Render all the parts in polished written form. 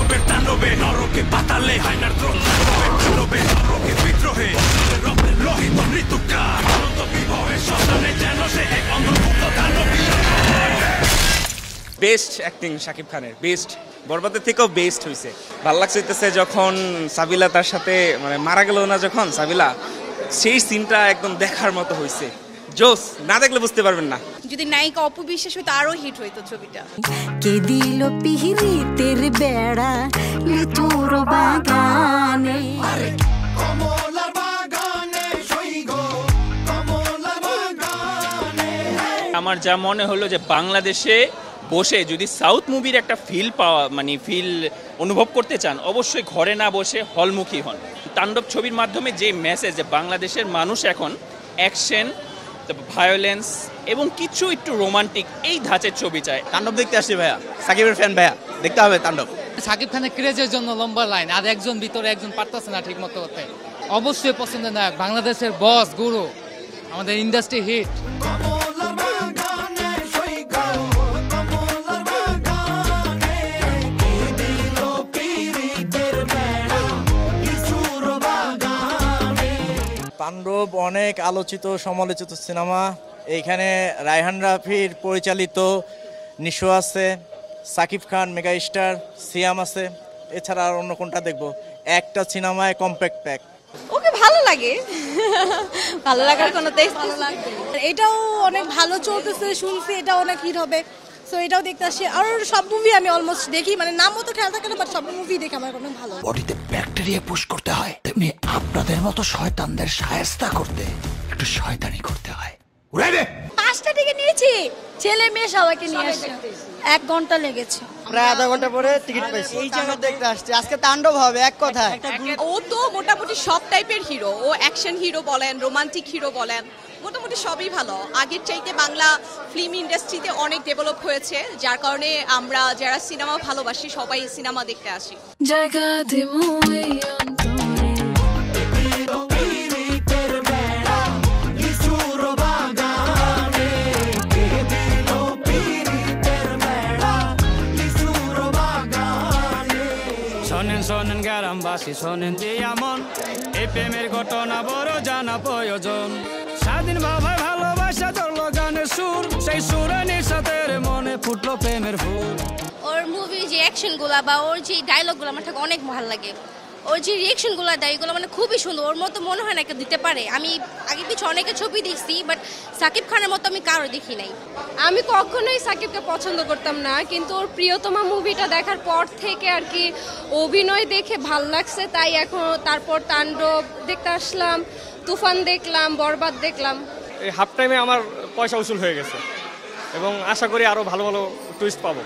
তাণ্ডবের তাণ্ডবে নরকে পাতালে হায়নার দ্রোণ তাণ্ডবে নরকে বিদ্রোহে রক্তের লোহিত মৃত্যুকার অনন্ত বিভবে শ্মশানে যেন সে এক অন্ধভুক্ত তাণ্ডবী। বেস্ট অ্যাক্টিং শাকিব খানের, বেস্ট। বরবাদের থেকেও বেস্ট হয়েছে। ভাল লাগছে যখন সাবিলা তার সাথে মানে মারা গেল না, যখন সাবিলা, সেই সিনটা একদম দেখার মতো হয়েছে। জোস, না দেখলে বুঝতে পারবেন না। যদি নায়িকা অপু বিশ্বাস হইতো আরো হিট হইতো ছবিটা। কে দিল পিহিরিতের বেড়া লিচুর বাগানে, কমলার বাগানে সইগ কমলার বাগানে। আমার যা মনে হলো যে বাংলাদেশে বসে যদি সাউথ মুভির একটা ফিল অনুভব করতে চান, অবশ্যই ঘরে না বসে হলমুখী হন। তাণ্ডব ছবির মাধ্যমে যে মেসেজ যে বাংলাদেশের মানুষ এখন অ্যাকশন, ভায়োলেন্স এবং কিছু একটু রোমান্টিক এই ধাঁচের ছবি চায়। তাণ্ডব দেখতে আসছি ভাইয়া, সাকিবের ফ্যান ভাইয়া, দেখতে হবে তাণ্ডব। সাকিব খানের ক্রেজের জন্য লম্বা লাইন, আর একজন ভিতরে একজন পারতেছে না ঠিক মতো করতে। অবশ্যই পছন্দের নায়ক, বাংলাদেশের বস, গুরু, আমাদের ইন্ডাস্ট্রি হিট। তাণ্ডব অনেক আলোচিত সমালোচিত সিনেমা। এইখানে রায়হান রাফির পরিচালিত নিশো আছে, সাকিব খান মেগা স্টার, সিয়াম আছে, এছাড়া আর অন্য কোনটা দেখবো? একটা সিনেমায় কম্প্যাক্ট প্যাক। ওকে ভালো লাগে, ভালো লাগার কোনো তেজ ভালো লাগবে। এটাও অনেক ভালো চলতেছে, শুনছি এটা অনেক হিট হবে, সো এটাও দেখতে আসি। আর সব মুভি আমি অলমোস্ট দেখি, মানে নাম মতো খেয়াল থাকে না, বাট সব মুভি দেখে আমার অনেক ভালো। বডিতে ব্যাকটেরিয়া পুশ করতে হয়, তেমনি আপনাদের মতো শয়তানদের শায়েস্তা করতে একটু শয়তানি করতে হয়। 5টা টিকিট নিয়েছি, ছেলে মেয়ে সবাইকে নিয়ে আসছে, 1 ঘন্টা লেগেছে। প্রায় আধা ঘন্টা পরে টিকিট পাইছি। এই জন্য দেখতে আসছি, আজকে তাণ্ডব হবে এক কথায়। ও তো মোটামুটি সব টাইপের হিরো, ও অ্যাকশন হিরো বলেন, রোমান্টিক হিরো বলেন, মোটামুটি সবই ভালো। আগের চাইতে বাংলা ফিল্ম ইন্ডাস্ট্রিতে অনেক ডেভেলপ হয়েছে, যার কারণে আমরা যারা সিনেমা ভালোবাসি সবাই সিনেমা দেখতে আসি। জায়গা দিমু এই অন্তরে। শোনেন শোনেন গ্রামবাসী, শোনেন দিয়ামন, এই প্রেমের ঘটনা বড় জানা প্রয়োজন। স্বাধীন ভাবে ভালোবাসা ধরলো গানের সুর, সেই সুরে নিঃসাতের মনে ফুটলো প্রেমের ফুল। ওর মুভির যে অ্যাকশনগুলো বা ওর যে ডায়লগগুলো আমার থেকে অনেক ভালো লাগে। ওর যে রিয়েকশনগুলো দেয় এগুলো মানে খুবই সুন্দর, ওর মতো মনে হয় না কেউ দিতে পারে। আমি আগে কিছু অনেকের ছবি দেখছি, বাট সাকিব খানের মতো আমি কারো দেখি নাই। আমি কখনোই সাকিবকে পছন্দ করতাম না, কিন্তু ওর প্রিয়তমা মুভিটা দেখার পর থেকে আর কি অভিনয় দেখে ভাল লাগছে, তাই এখন তারপর তাণ্ডব দেখতে আসলাম, তুফান দেখলাম, বরবাদ দেখলাম। এই হাফ টাইমে আমার পয়সা উসুল হয়ে গেছে এবং আশা করি আরো ভালো ভালো টুইস্ট পাবো।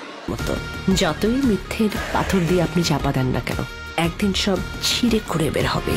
যতই মিথ্যের পাথর দিয়ে আপনি চাপা দেন না কেন, একদিন সব ছিঁড়ে খুঁড়ে বের হবে।